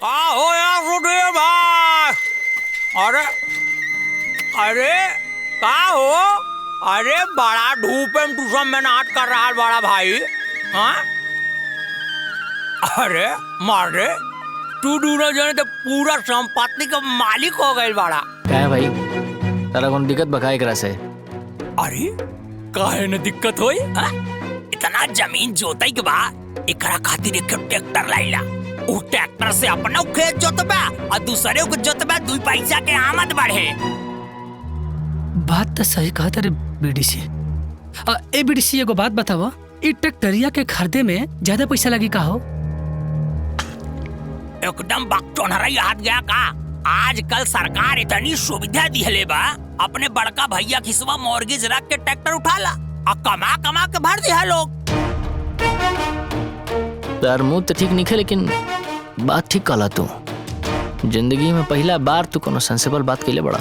हो यार सुधीर भाई। अरे अरे का हो? अरे बड़ा धूप में तू सब मेहनत कर रहा है बड़ा भाई। हाँ अरे मारे तू दोनों जने तो पूरा संपत्ति का मालिक हो गए बड़ा। क्या है भाई, तारा कौन दिक्कत बकाए करा से? अरे काहे न दिक्कत होई? इतना जमीन जोताई के बाद एकरा खातिर एक ट्रैक्टर लाइला। उ ट्रैक्टर से अपना खेत जोतबा और दूसरे को जोतबा, 2 पैसा के आमद बढ़े। बात तो सही कहा तेरे बीडीसी। ए बीडीसी एगो बात बतावा, ई ट्रैक्टरिया के खरीदे में ज्यादा पैसा लगी का हो? एकदम बकचोनहरा याद गया का। आजकल सरकार इतनी सुविधा दिहले बा, अपने बड़का भैया खिसवा मॉर्गेज रख के ट्रैक्टर उठाला और कमा कमा के भर दिया लोग। तार मुंह तो ठीक निखे, लेकिन बात ठीक कहला तू। जिंदगी में पहला बार तू कोनो सेंसिबल बात कइले बड़ा।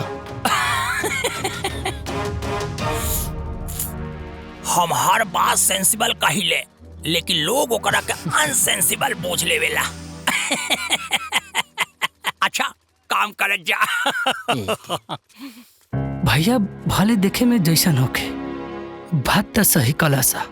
हम हर बात सेंसिबल कहिले, लेकिन लोग ओकरा के अनसेंसिबल बोझ लेवेला। अच्छा काम कर जा। भैया भले देखे में जैसन होके, बात तो सही कला सा।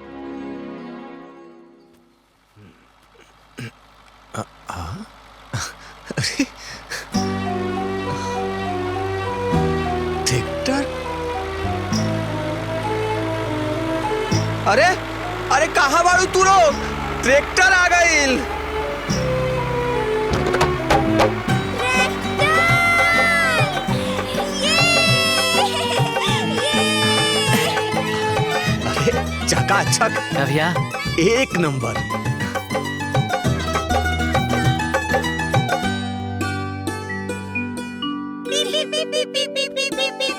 ट्रैक्टर? अरे अरे कहाँ बाड़ू तू लोग? ट्रैक्टर आ गईल। चकाचक भैया एक नंबर।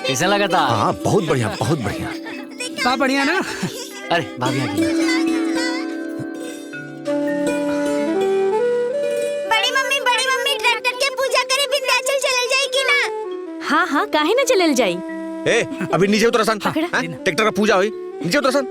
कैसा लगा था? हाँ बहुत बढ़िया, बहुत बढ़िया। बा बढ़िया ना? अरे भाभी आ गई। बड़ी मम्मी ट्रैक्टर के पूजा करे विंध्याचल चल जाएगी ना? हाँ हाँ काहे ना चलल जाई। ए अभी नीचे उतर सन। ट्रैक्टर का पूजा हुई, नीचे उतर सन।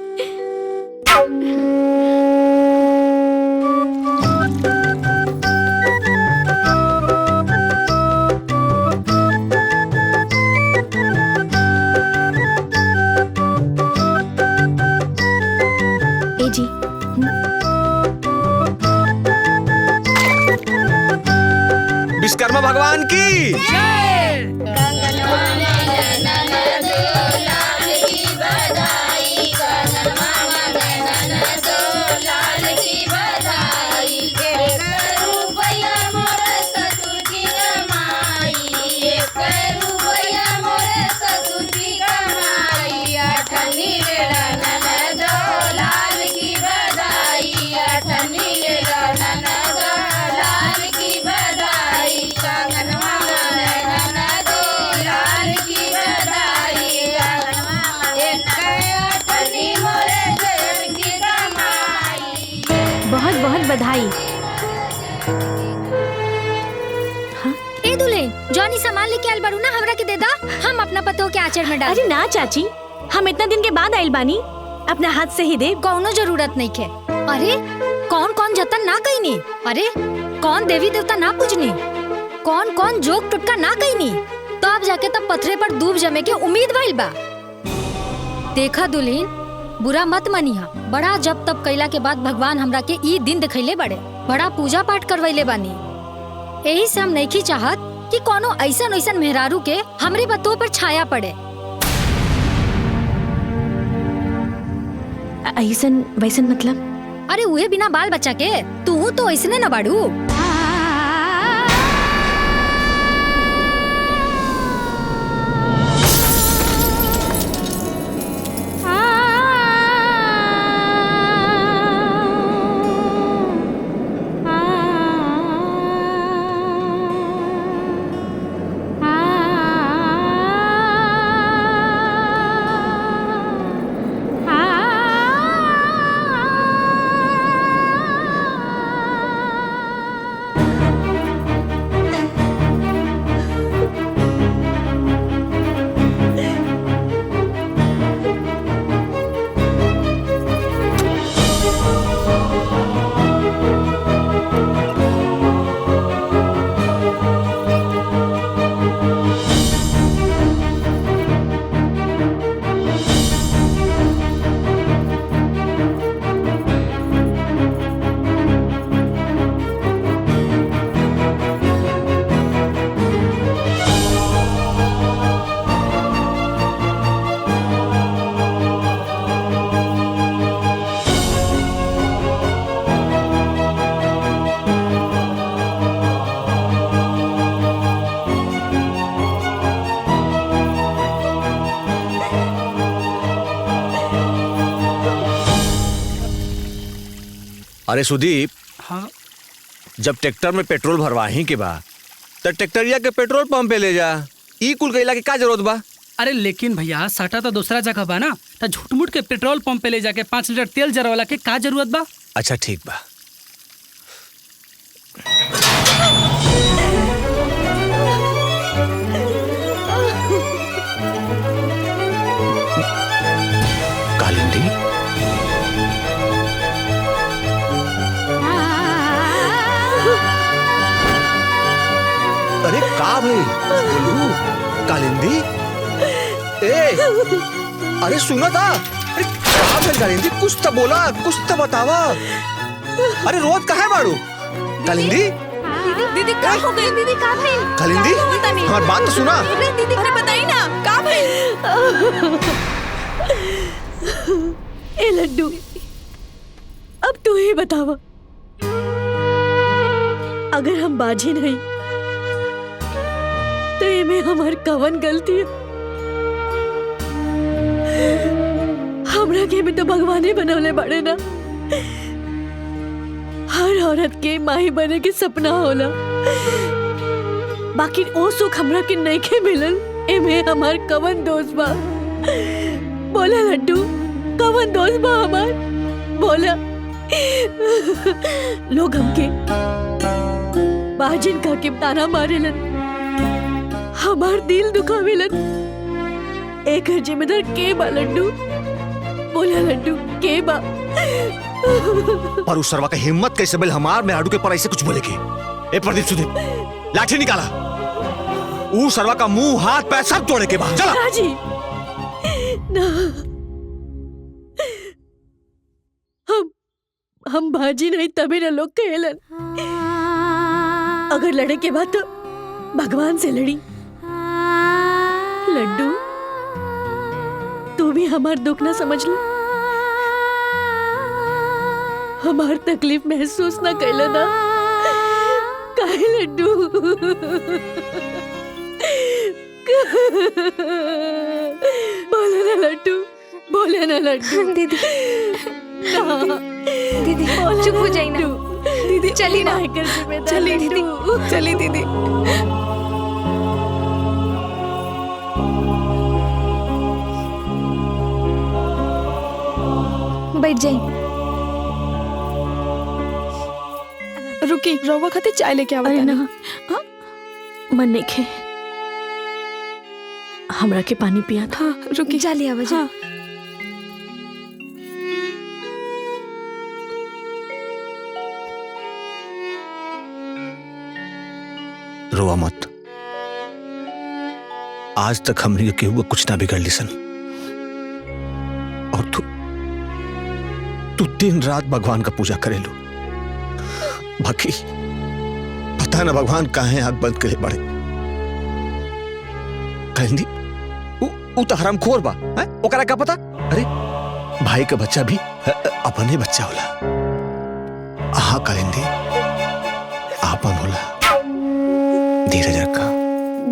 ए जी विश्वकर्मा भगवान की बहुत बहुत बधाई। ए दुल्हे जॉनी सामान लेके आइल बारू ना, हमरा के दे दा, हम अपना पतो के आचर में डाल। अरे ना चाची, हम इतना दिन के बाद आइल बानी, अपना हाथ से ही दे। कौनो जरूरत नहीं के। अरे कौन कौन जतन ना कईनी, अरे कौन देवी देवता ना पूजनी, कौन कौन जोक टुटका ना कईनी, तब जाके तब पथरे पर दूब जमे के उम्मीद भइल बा। देखा दुल्हीन, बुरा मत मनिहा, बड़ा जब तब कैला के बाद भगवान हमरा के ई दिन दिखैले बड़े, बड़ा पूजा पाठ करवैले बानी। यही से हम नइखी चाहत कि कोनो ऐसन ऐसन मेहरारू के हमरे बतुओं पर छाया पड़े। ऐसन वैसन मतलब? अरे उहे बिना बाल बच्चा के तू तो ऐसने न बाड़ू। अरे सुदीप, हाँ जब ट्रैक्टर में पेट्रोल भरवाही के बा तो ट्रैक्टरिया के पेट्रोल पंप पे ले जा। ई कुल कइला के का जरूरत बा? अरे लेकिन भैया साटा तो दूसरा जगह बा ना, तो झूठ-मूठ के पेट्रोल पंप पे ले जाके 5 लीटर तेल जरवाला के का जरूरत बा? अच्छा ठीक बा। कालिंदी, अरे का भाई बोलू? कालिंदी, अरे सुना था। अरे क्या भाई कालिंदी, कुछ तो बोला, कुछ तो बतावा। अरे रोज कहाँ है बाड़ू? कालिंदी, दीदी का हो गई? दीदी का भाई? कालिंदी, हमारी बात तो सुना। अरे दीदी, अरे बताई ना का भाई? ए लड्डू, अब तू ही बतावा, अगर हम बाजी नहीं तो ये में हमार कवन गलती है? हमरा के में तो भगवाने बनवले बड़े ना। हर औरत के माही बने के सपना होला, बाकी ओ सुख हमरा के नहीं के मिलल। एमे हमार कवन दोस्त बा? बोला लड्डू, कवन दोस्त बा हमार? बोला। लोग हमके बाजिन का के ताना मारेलन, हमार दिल दुखावेलन। एक जिम्मेदार के बा लड्डू? बोला लड्डू, के बा? पर उस सरवा का हिम्मत कैसे बेल हमार में आडू के पर ऐसे कुछ बोले के? ए प्रदीप, सुदीप, लाठी निकाला। ऊ सरवा का मुंह हाथ पैर सब तोड़े के बाद चला। राजी ना, हम भाजी नहीं तभी ना लोग कहेलन। अगर लड़े के बाद तो भगवान से लड़ी। लड्डू, तू भी हमार दुख ना समझ ला, हमार तकलीफ महसूस ना कैला ना? काहे लड्डू? बोले ना लड्डू, बोले ना लड्डू। दीदी, दीदी चुप हो जाइए ना। दीदी चली ना, चली दीदी, चली दीदी। बैठ जाइए। रुकी, रवा खाते चाय लेके आवा। अरे ना, हाँ? मन नहीं खे, हमरा के पानी पिया था। हाँ, रुकी, जा लिया वजह। हाँ। रोवा मत, आज तक हमने के हुआ कुछ ना बिगड़ लिसन। और तू दिन रात भगवान का पूजा करे लो, बाकी पता ना भगवान काहे आंख बंद करे बड़े। कालिंदी, उ तो हरामखोर बा, हैं? ओकरा का पता? अरे भाई का बच्चा भी अपने बच्चा होला। हाँ कालिंदी, आपन होला। धीरज रखा।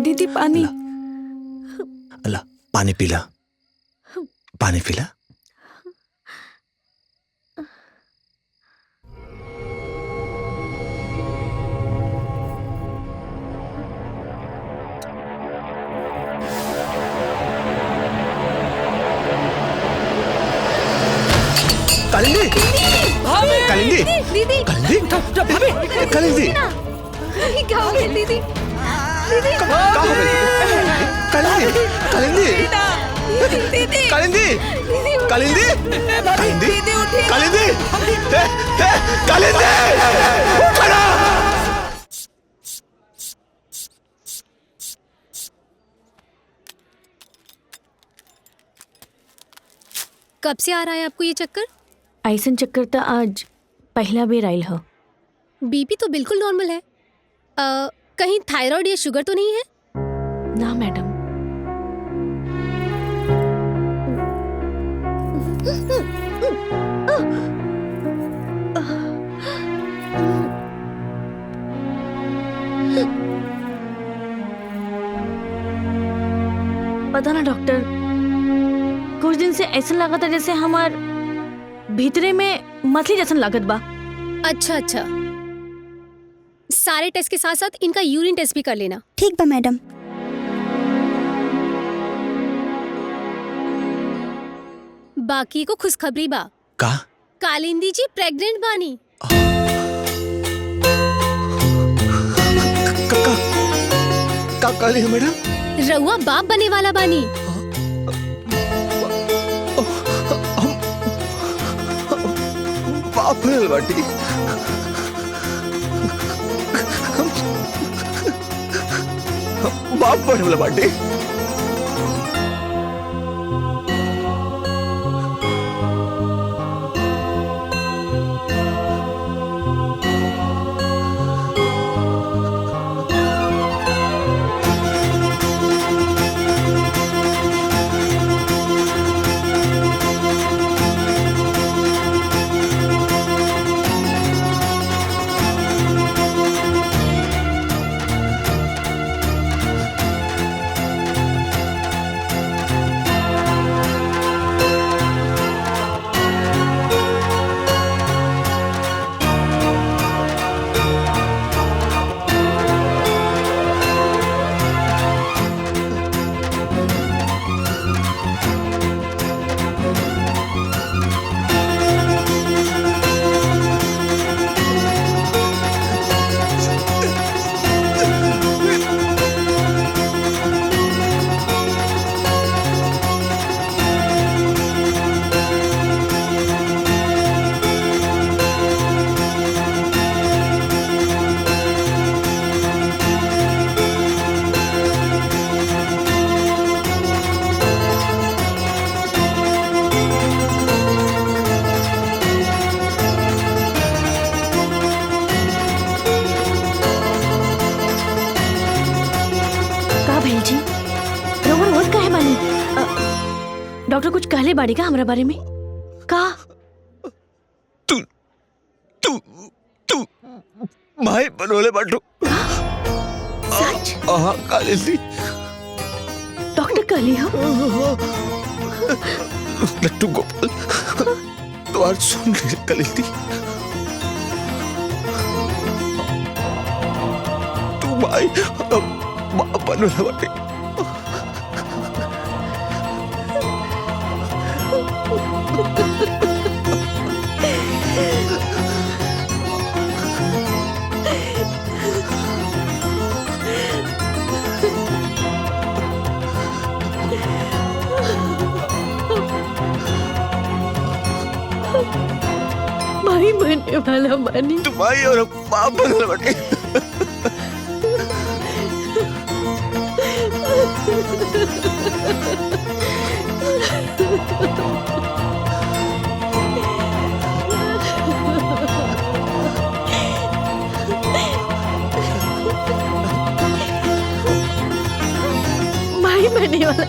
दीदी पानी। अल्लाह, पानी पीला, पानी पीला। कालिंदी, कालिंदी, दीदी, कालिंदी, कालिंदी, क्या हो गया दीदी? दीदी, क्या हो गया? कालिंदी, कालिंदी, दीदी, कालिंदी, कालिंदी, कालिंदी, दीदी उठी। कालिंदी, कालिंदी, उठ ना। कब से आ रहा है आपको ये चक्कर? ऐसन चक्कर तो आज पहला बेर आयल हो। बीपी तो बिल्कुल नॉर्मल है। कहीं थायराइड या शुगर तो नहीं है? ना मैडम। पता ना डॉक्टर, कुछ दिन से ऐसा लगा था जैसे हमार भीतरे में मछली जैसन लागत बा। अच्छा अच्छा, सारे टेस्ट के साथ साथ इनका यूरिन टेस्ट भी कर लेना। ठीक बा मैडम। बाकी को खुशखबरी बा। का? कालिंदी जी प्रेग्नेंट बानी। का कहली है मैडम? रउआ बाप बने वाला बानी। बाप है बाटी। बाप बने वाला बाटी। डॉक्टर कुछ कहले बाड़ी का हमरा बारे में? का? तू माई बनोले बाटो। सच? हाँ कालिंदी। डॉक्टर कहली हो? लट्टू गोपाल तो आज सुन रही कालिंदी। तू माई बनोले बाटे। माई बनने वाला बानी। तू माई और बाप बनने वाले। माई बनने वाला।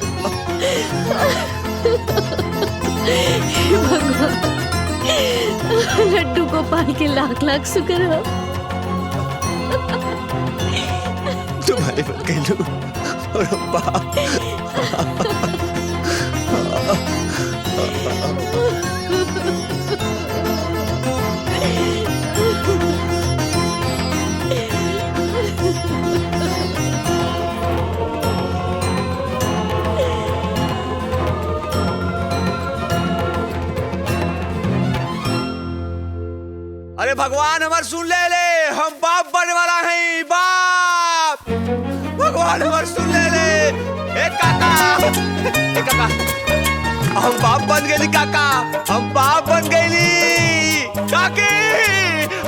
हे भगवान, लड्डू गोपाल के लाख लाख शुक्र हो। तुम्हारे बन गई लो और बाप। अरे भगवान हमार सुन ले हम बाप बनने वाला हैं। बाप भगवान हमार सुन ले। ए काका हम बाप बन गए काका। हम बाप बन गए काकी।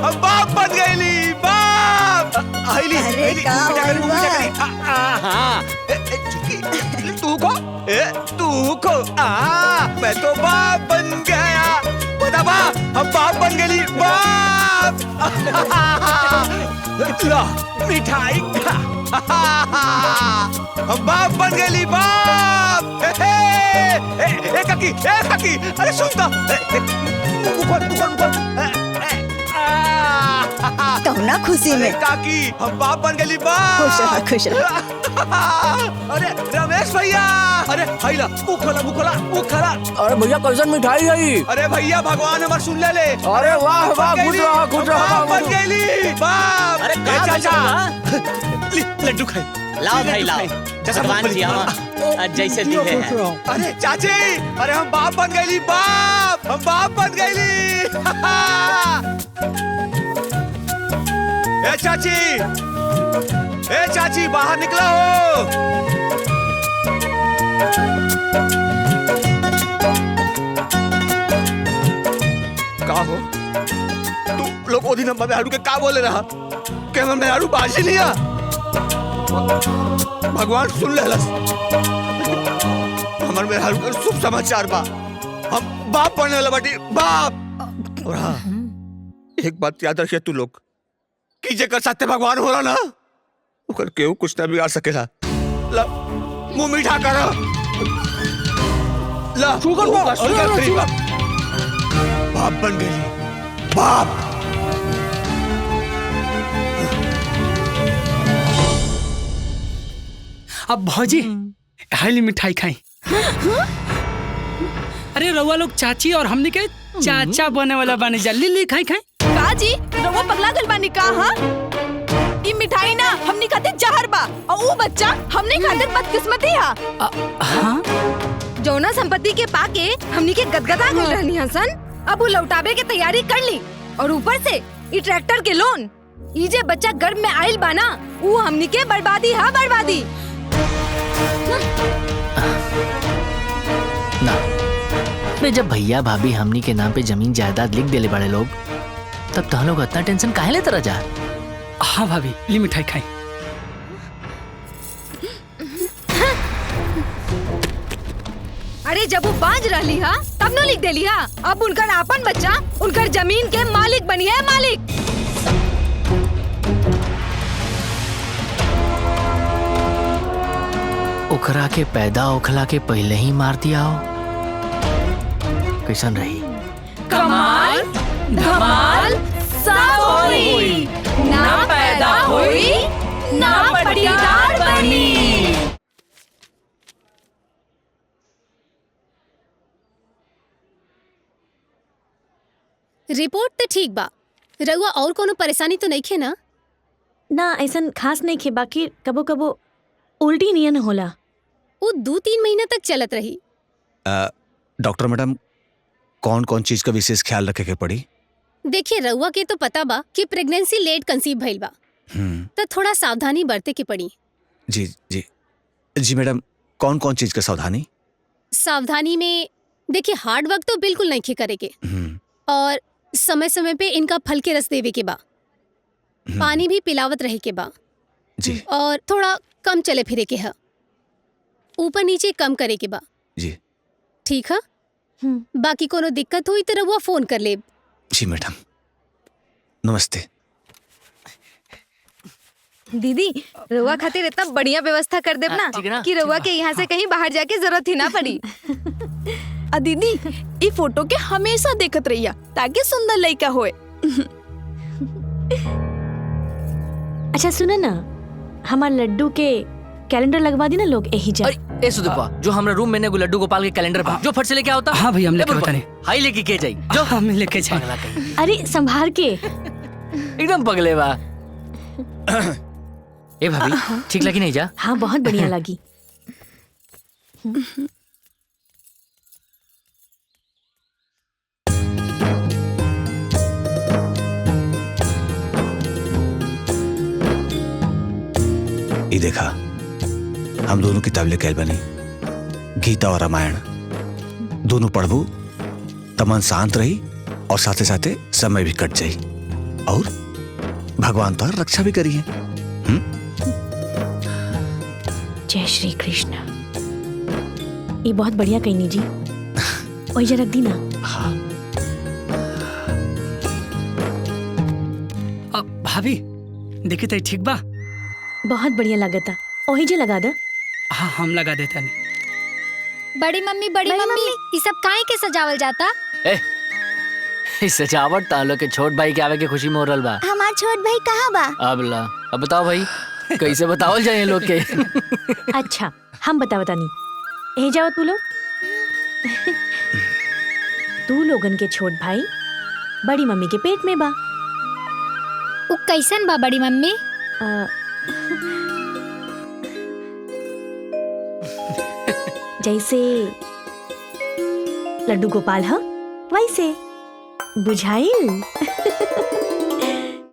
हम बाप बन गए बाप। आइली तू को मैं तो बाप बन गया। बा हम बाप बन गए बाप। मिठाई हम बाप बन गए बाप। ए काकी अरे सुन तो। कहुना खुशी में। काकी हम बाप बन गए बाप। खुश रहा खुश रहा। अरे रमेश भैया, अरे हैला वो खला। अरे भैया कैसन मिठाई है? अरे भैया भगवान हमार सुन ले। अरे वाह वाह, खुश रहो बाप बन गई बाप। अरे चाचा लड्डू खाई। लाओ भाई लाओ, भगवान जी जैसे दिए हैं। अरे चाची, अरे हम बाप बन गई बाप, हम बाप बन गई। ए चाची बाहर निकला हो। का हो तू लोग ओदी नंबर में हारू के का बोले रहा कि हम मेहरू बाजी लिया। भगवान सुन लेलस। हमार मेहरू के शुभ समाचार बा, हम बाप बनने वाला बाटी बाप। और हाँ, एक बात याद रखिए तू लोग कि जेकर साथे भगवान होला ना ओकर केहू कुछ ना बिगाड़ सकेला। ला मुंह मीठा कर। ला शुगर फ्री बाप। बाप बन गई बाप। अब भौजी हाली मिठाई खाई। अरे रउआ लोग चाची और हमने के चाचा बने वाला बानी जा। लिली खाई खाई। का जी रउआ पगला गल बानी का? हाँ ई मिठाई ना हमनी खातिर जहर बा और वो बच्चा हमनी खातिर बदकिस्मती हा। हाँ जौना संपत्ति के पाके हमनी के गदगदा गइल रहनी हसन, अब वो लौटावे के तैयारी कर ली। और ऊपर से ई ट्रैक्टर के लोन, ई जे बच्चा गर्भ में आइल बाना, वो हमनी के बर्बादी हा बर्बादी। ना बे, जब भैया भाभी हमनी के नाम पे जमीन जायदाद लिख देले बड़े लोग, तब तो हम लोग इतना टेंशन काहे लेते रह जा। हाँ भाभी ली मिठाई खाई। अरे जब वो बाज रहली हा तब न लिख देली हा। अब उनकर आपन बच्चा उनकर जमीन के मालिक बनी है, मालिक। ओखरा के पैदा ओखला के पहले ही मार दिया हो, कैसन रही? कमाल धमाल सब होई, ना पैदा होई ना पटीदार बनी। रिपोर्ट तो ठीक बा। रउआ और कोनो परेशानी तो नहीं खे ना? ना ऐसा खास नहीं खे, बाकी कबो कबो उल्टी नियन होला। वो 2-3 महीना तक चलत रही। डॉक्टर मैडम, कौन कौन चीज का विशेष ख्याल रखे के पड़ी? देखिए रउआ के तो पता बा कि प्रेगनेंसी लेट कंसीव भइल बा, तो थोड़ा सावधानी बरते के पड़ी। जी जी जी मैडम, कौन कौन चीज का सावधानी? सावधानी में देखिए हार्ड वर्क तो बिल्कुल नहीं खे करे के, और समय समय पे इनका फल के रस देवे के बा, पानी भी पिलावत रहे के बा जी, और थोड़ा कम चले फिरे के है, ऊपर नीचे कम करे के बा जी। ठीक है? बाकी कोनो दिक्कत हुई तो रउआ फोन कर ले। जी मैडम, नमस्ते। दीदी रउआ खातिर इतना बढ़िया व्यवस्था कर देब ना कि रउआ के यहाँ से कहीं बाहर जाके जरूरत ही ना पड़ी। आ दीदी ई फोटो के हमेशा देखत रहिया ताकि सुंदर लड़का होए। अच्छा सुना ना, हमार लड्डू के कैलेंडर लगवा दी ना लोग यही जा। अरे ए सुदीपा, जो हमरा रूम में ने लड्डू गोपाल के कैलेंडर बा, जो फट से लेके आओ ता। हाँ भैया हम लेके बताने। हाई लेके के जाई जो हम लेके जाए। पगला कहीं। अरे संभाल के। एकदम पगले बा। ए भाभी ठीक लगी नहीं जा? हाँ बहुत बढ़िया लगी। ये देखा, हम दोनों किताब लेके आए बनी, गीता और रामायण दोनों पढ़बू त मन शांत रही और साथे साथे समय भी कट जाई और भगवान तो रक्षा भी करिए। जय श्री कृष्ण। ये बहुत बढ़िया कहनी जी। वही जरा रख दी ना। हाँ भाभी देखी तो ठीक बा? बहुत बढ़िया लगता। वही जे लगा दे। हाँ हम लगा देता नहीं। बड़ी मम्मी ये सब काहे के सजावल जाता? ए सजावट तालो के छोट भाई के आवे के खुशी में हो रहल बा। हमार छोट भाई कहाँ बा? अब ला, अब बताओ भाई कैसे बतावल जाए लोग के। अच्छा हम बतानी ए जाओ तू लोग। तू लोगन के छोट भाई बड़ी मम्मी के पेट में बा। उ कैसन बा बड़ी मम्मी? जैसे लड्डू गोपाल ह वैसे बुझाइल।